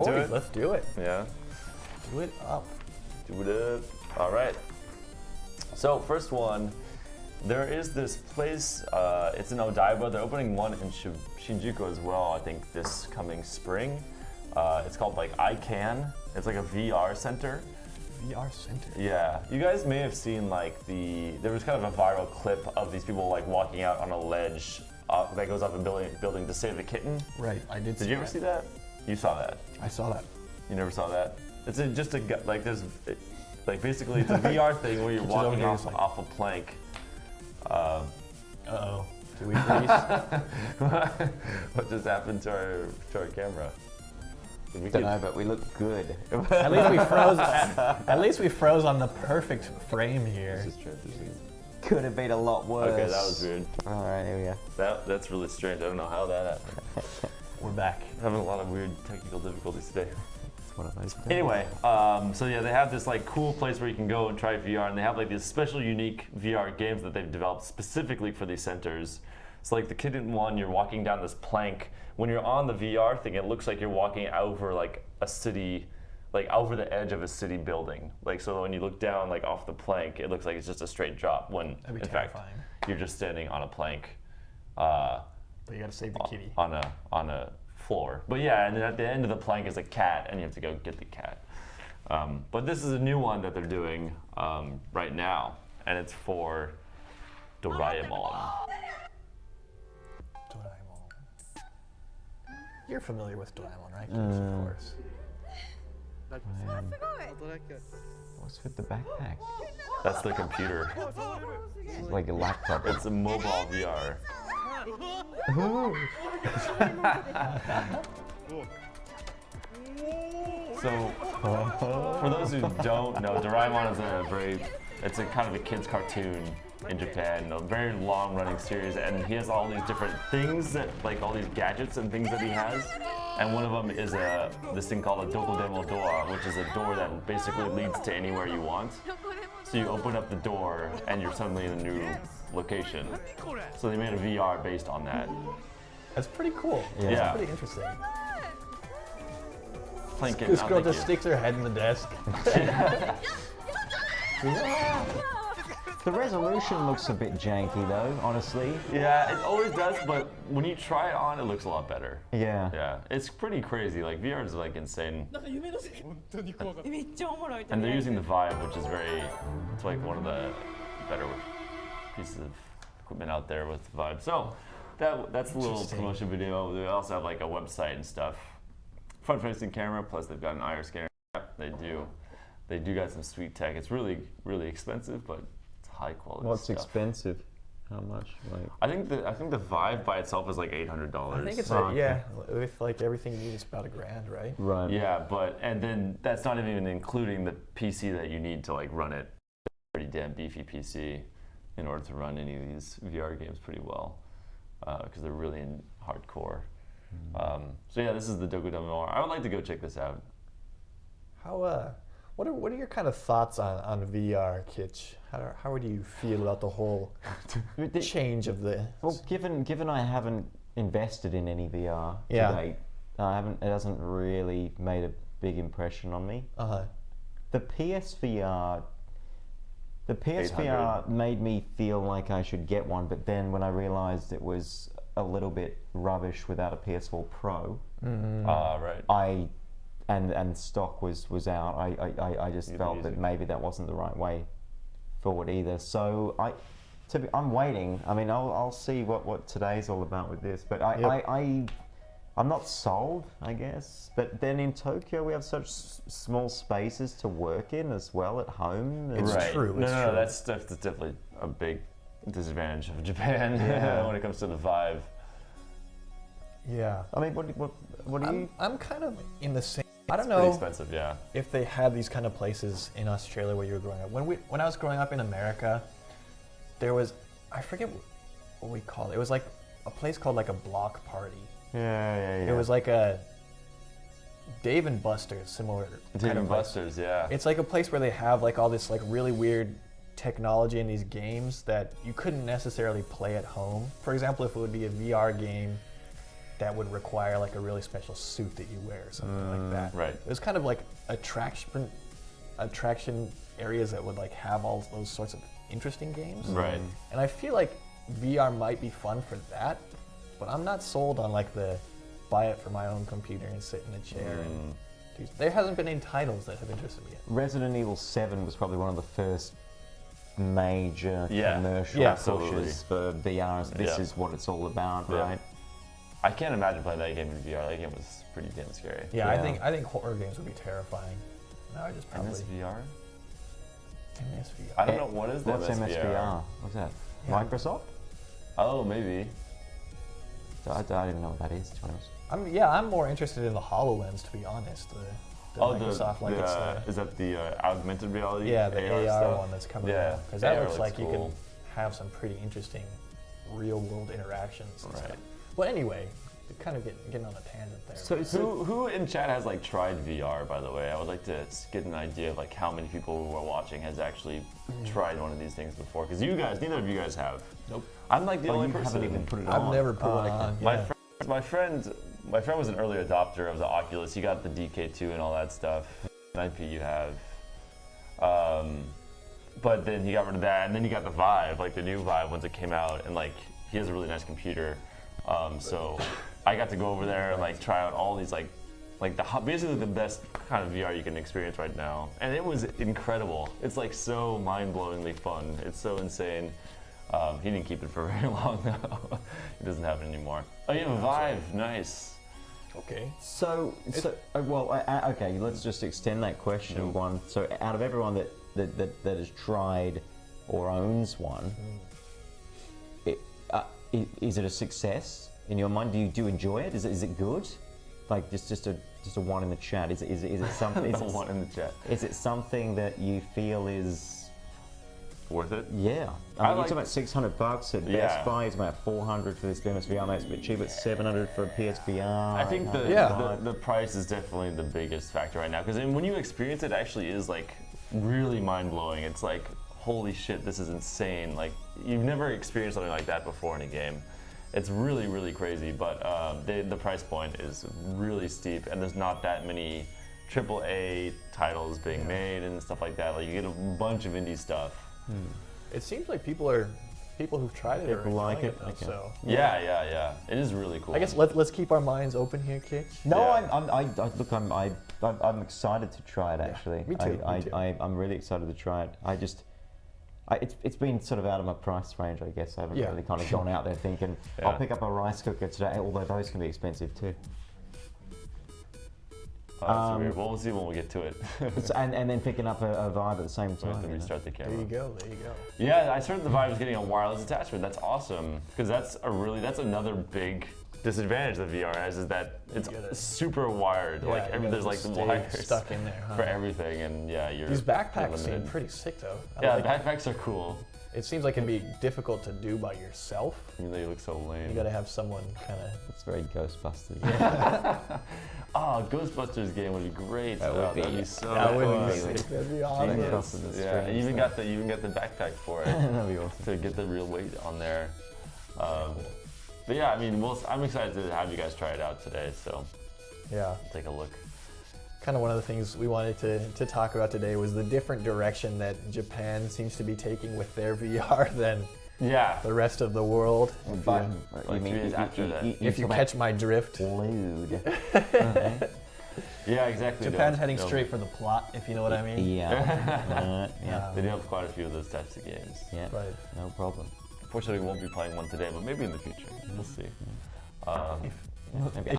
Do it. Let's do it. Yeah. Do it up. Do it up. All right. So first one, there is this place. It's in Odaiba. They're opening one in Shinjuku as well. I think this coming spring. It's called like ICANN. It's like a VR center. VR center. Yeah, you guys may have seen like there was kind of a viral clip of these people like walking out on a ledge that goes up a building to save the kitten. Right, I did. Did you ever see that? You saw that. I saw that. You never saw that? It's just a like there's like basically it's a VR thing where you're walking off a plank. Uh-oh. Do we freeze? What just happened to our camera? Don't know, but we look good. At least we froze. At least we froze on the perfect frame here. Could have been a lot worse. Okay, that was weird. All right, here we go. That's really strange. I don't know how that happened. We're back. Having a lot of weird technical difficulties today. It's one of those days. Anyway, so yeah, they have this like cool place where you can go and try VR, and they have like these special, unique VR games that they've developed specifically for these centers. So like the Kitten one, you're walking down this plank. When you're on the VR thing, it looks like you're walking over like a city, like over the edge of a city building. Like so, when you look down like off the plank, it looks like it's just a straight drop. When in fact, you're just standing on a plank. But you gotta save the kitty. On a floor. But yeah, and then at the end of the plank is a cat, and you have to go get the cat. But this is a new one that they're doing right now, and it's for Doraemon. You're familiar with Doraemon, right, kids? Of course. What's with the backpack? That's the computer. It's like a laptop. It's a mobile VR. So, for those who don't know, Doraemon is it's a kind of a kid's cartoon in Japan, a very long-running series, and he has all these different things like all these gadgets and things that he has. And one of them is this thing called a Dokodemo-doa, which is a door that basically leads to anywhere you want. So you open up the door, and you're suddenly in a new location. So they made a VR based on that. That's pretty cool. Yeah. That's pretty interesting. This girl just sticks her head in the desk. The resolution looks a bit janky though, honestly. Yeah, it always does, but when you try it on, it looks a lot better. Yeah. Yeah, it's pretty crazy. Like VR is like insane. And they're using the Vive, which is it's like one of the better pieces of equipment out there with Vive. So that's a little promotion video. They also have like a website and stuff. Front-facing camera, plus they've got an IR scanner. They do got some sweet tech. It's really, really expensive, but it's high quality What's stuff. expensive? How much? Like I think the Vive by itself is like $800. I think it's with like everything you need, it's about $1,000, right? Right. Yeah, and then that's not even including the PC that you need to like run it. Pretty damn beefy PC in order to run any of these VR games pretty well, because they're really hardcore. So yeah, this is the Dokodemo-doa. I would like to go check this out. What are your kind of thoughts on VR, Kitch? How would you feel about the whole change of the? Well, given I haven't invested in any VR to date, it hasn't really made a big impression on me. The PSVR made me feel like I should get one, but then when I realized it was a little bit rubbish without a PS4 Pro, right. And stock was out. I just felt that maybe that wasn't the right way forward either. So I'm waiting. I mean, I'll see what today's all about with this. But I'm not sold, I guess. But then in Tokyo we have such small spaces to work in as well at home. It's true. No, that's definitely a big disadvantage of Japan when it comes to the Vive. Yeah. I mean, what do you? I'm kind of in the same. I don't It's know pretty expensive, yeah. if they had these kind of places in Australia where you were growing up. When I was growing up in America, there was, I forget what we called it. It was like a place called like a block party. Yeah. It was like a Dave and Buster's, similar. Dave and Buster's, yeah. It's like a place where they have like all this like really weird technology in these games that you couldn't necessarily play at home. For example, if it would be a VR game, that would require like a really special suit that you wear or something like that. Right. It was kind of like attraction areas that would like have all those sorts of interesting games. Right. And I feel like VR might be fun for that, but I'm not sold on like the buy it for my own computer and sit in a chair. And there hasn't been any titles that have interested me yet. Resident Evil 7 was probably one of the first major commercial absolutely. pushes for VR. This is what it's all about, right? I can't imagine playing that game in VR. That game was pretty damn scary. Yeah, I think horror games would be terrifying. No, I just probably MSVR? MSVR. I don't know what is What's MSVR. MSVR? What's that? Yeah. Microsoft? Oh, maybe. I don't even know what that is, to be honest. I'm more interested in the HoloLens, to be honest. The Microsoft, like it's the, is that the augmented reality? yeah, the AR stuff? one that's coming Yeah, out. Because that AR looks like you cool. can have some pretty interesting real-world interactions and Right. stuff. But anyway, kind of getting on a tangent there. So Who in chat has like tried VR, by the way? I would like to get an idea of like how many people who are watching has actually tried one of these things before. Because you guys, neither of you guys have. Nope. I'm like the only you person. haven't even put it I've on. never put one on. My Yeah. my friend was an early adopter of the Oculus. He got the DK2 and all that stuff. IP you have. But then he got rid of that, and then he got the Vive, like the new Vive once it came out, and like he has a really nice computer. So I got to go over there and like try out all these basically the best kind of VR you can experience right now, and it was incredible. It's like so mind-blowingly fun. It's so insane. He didn't keep it for very long though. He doesn't have it anymore. Oh, you have a Vive, nice. Okay. Okay, let's just extend that question one. So out of everyone that has tried or owns one, is it a success in your mind? Do you enjoy it? Is it good? Like just a one in the chat. Is it something? One in the chat. Is it something that you feel is Worth it? Yeah, I mean, you're talking about $600 at Best Buy. It's about $400 for this MSVR. It's a bit cheap. It's $700 for a PSVR. I think the price is definitely the biggest factor right now, because when you experience it, actually is like really mind blowing. It's like, holy shit, this is insane. Like you've never experienced something like that before in a game. It's really, really crazy. But the price point is really steep, and there's not that many AAA titles being made and stuff like that. Like you get a bunch of indie stuff. It seems like people who've tried it are like enjoying it. though, Okay. so. Yeah. It is really cool. I guess let's keep our minds open here, Kitch. No, Yeah. I'm excited to try it actually. me too. I'm really excited to try it. It's been sort of out of my price range, I guess. I haven't really kind of gone out there thinking I'll pick up a rice cooker today, although those can be expensive too. That's weird. Well, we'll see when we get to it. and then picking up a Vive at the same We have time. to restart the camera. There you go. Yeah, I heard the Vive is getting a wireless attachment. That's awesome, because that's another big disadvantage that VR has, is that it's super wired. Yeah, there's like the stay wires stuck in there, huh? for everything, and you're These backpacks seem limited. pretty sick though. Yeah, the backpacks are cool. It seems like it'd be difficult to do by yourself. I mean, they look so lame. You gotta have someone kind of. It's very Ghostbusters. Oh, Ghostbusters game would be great. That'd be so That would fun. be sick. That'd be awesome. Genius. Yeah, and you even got the backpack for it. That'd be awesome. To get the real weight on there. But yeah, I mean, I'm excited to have you guys try it out today, so Yeah. take a look. Kind of one of the things we wanted to talk about today was the different direction that Japan seems to be taking with their VR than the rest of the world. Like 3 days after that. If you catch my drift. Lewd. Yeah, exactly. Japan's heading straight for the plot, if you know what I mean. Yeah. They do have quite a few of those types of games. Yeah. Right. No problem. Unfortunately, we won't be playing one today, but maybe in the future. We'll see. Maybe